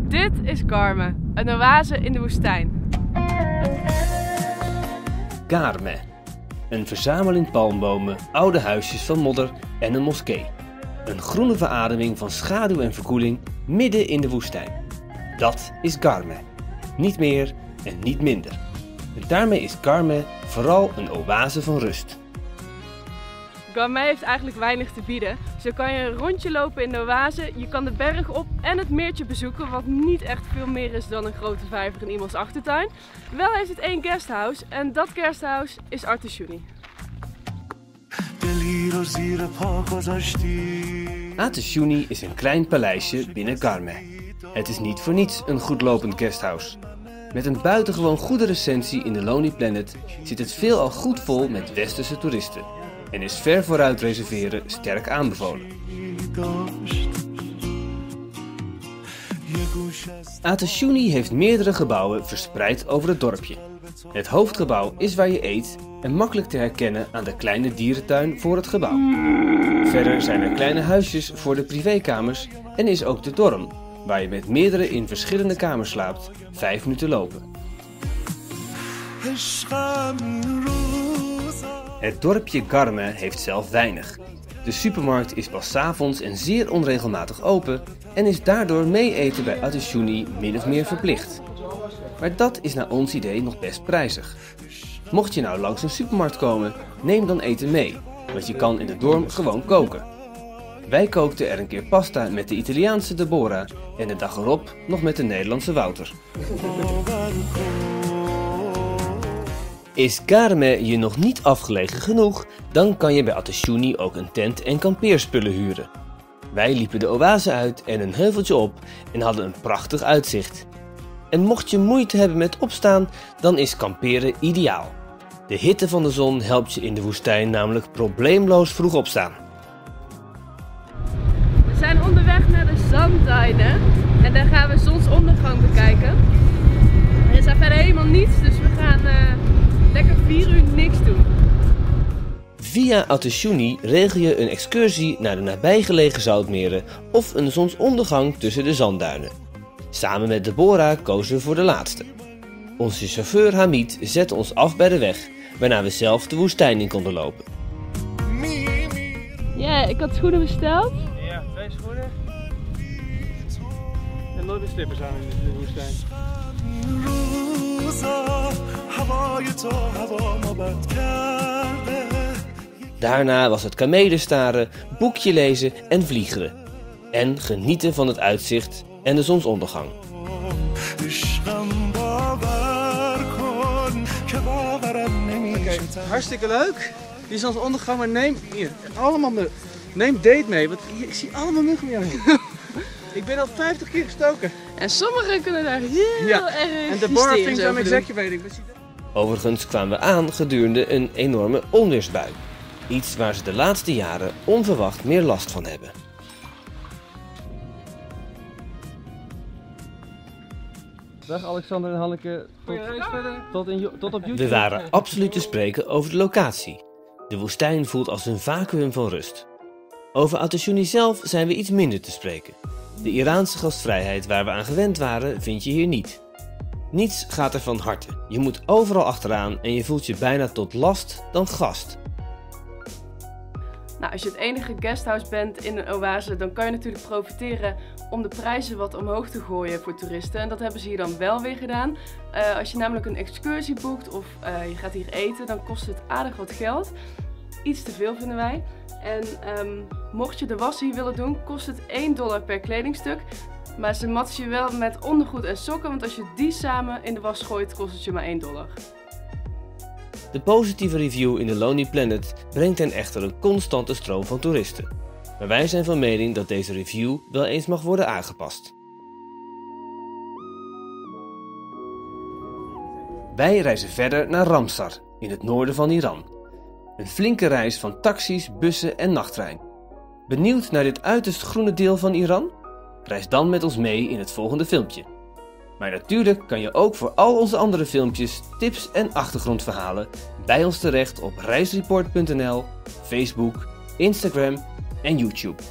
Dit is Garme, een oase in de woestijn. Garme, een verzameling palmbomen, oude huisjes van modder en een moskee. Een groene verademing van schaduw en verkoeling midden in de woestijn. Dat is Garme. Niet meer en niet minder. En daarmee is Garme vooral een oase van rust. Garme heeft eigenlijk weinig te bieden. Zo kan je een rondje lopen in de oase, je kan de berg op en het meertje bezoeken, wat niet echt veel meer is dan een grote vijver in iemands achtertuin. Wel heeft het één guesthouse en dat guesthouse is Atashuni. Atashuni is een klein paleisje binnen Garme. Het is niet voor niets een goedlopend guesthouse. Met een buitengewoon goede recensie in de Lonely Planet zit het veelal goed vol met westerse toeristen. En is ver vooruit reserveren sterk aanbevolen. Atashuni heeft meerdere gebouwen verspreid over het dorpje. Het hoofdgebouw is waar je eet en makkelijk te herkennen aan de kleine dierentuin voor het gebouw. Verder zijn er kleine huisjes voor de privékamers en is ook de dorm, waar je met meerdere in verschillende kamers slaapt, 5 minuten lopen. Het dorpje Garme heeft zelf weinig. De supermarkt is pas 's avonds en zeer onregelmatig open en is daardoor mee eten bij Atashuni min of meer verplicht. Maar dat is naar ons idee nog best prijzig. Mocht je nou langs een supermarkt komen, neem dan eten mee, want je kan in de dorm gewoon koken. Wij kookten er een keer pasta met de Italiaanse Deborah en de dag erop nog met de Nederlandse Wouter. Is Garme je nog niet afgelegen genoeg, dan kan je bij Atashuni ook een tent en kampeerspullen huren. Wij liepen de oase uit en een heuveltje op en hadden een prachtig uitzicht. En mocht je moeite hebben met opstaan, dan is kamperen ideaal. De hitte van de zon helpt je in de woestijn namelijk probleemloos vroeg opstaan. We zijn onderweg naar de zandduinen en daar gaan we zonsondergang bekijken. Er is daar verder helemaal niets, dus we gaan lekker 4 uur niks doen. Via Atashuni regel je een excursie naar de nabijgelegen zoutmeren of een zonsondergang tussen de zandduinen. Samen met Deborah kozen we voor de laatste. Onze chauffeur Hamid zette ons af bij de weg, waarna we zelf de woestijn in konden lopen. Ja, ik had schoenen besteld. Ja, 2 schoenen. En nooit meer slippers aan in de woestijn. Daarna was het kamelen staren, boekje lezen en vliegeren. En genieten van het uitzicht en de zonsondergang. Oké, hartstikke leuk. Die zonsondergang, maar neem hier, allemaal neem date mee, want hier, ik zie allemaal muggen om jou heen. Ik ben al 50 keer gestoken. En sommigen kunnen daar heel erg En Deborah hysterisch vindt I'm over doen. exaggerating. Overigens kwamen we aan gedurende een enorme onweersbui. Iets waar ze de laatste jaren onverwacht meer last van hebben. Dag Alexander en Hanneke, tot op YouTube. We waren absoluut te spreken over de locatie. De woestijn voelt als een vacuüm van rust. Over Atashuni zelf zijn we iets minder te spreken. De Iraanse gastvrijheid waar we aan gewend waren vind je hier niet. Niets gaat er van harte. Je moet overal achteraan en je voelt je bijna tot last dan gast. Nou, als je het enige guesthouse bent in een oase, dan kan je natuurlijk profiteren om de prijzen wat omhoog te gooien voor toeristen. En dat hebben ze hier dan wel weer gedaan. Als je namelijk een excursie boekt of je gaat hier eten, dan kost het aardig wat geld. Iets te veel vinden wij. En mocht je de was hier willen doen, kost het $1 per kledingstuk. Maar ze matchen je wel met ondergoed en sokken, want als je die samen in de was gooit, kost het je maar $1. De positieve review in de Lonely Planet brengt hen echter een constante stroom van toeristen. Maar wij zijn van mening dat deze review wel eens mag worden aangepast. Wij reizen verder naar Ramsar, in het noorden van Iran. Een flinke reis van taxis, bussen en nachttrein. Benieuwd naar dit uiterst groene deel van Iran? Reis dan met ons mee in het volgende filmpje. Maar natuurlijk kan je ook voor al onze andere filmpjes, tips en achtergrondverhalen bij ons terecht op reisreport.nl, Facebook, Instagram en YouTube.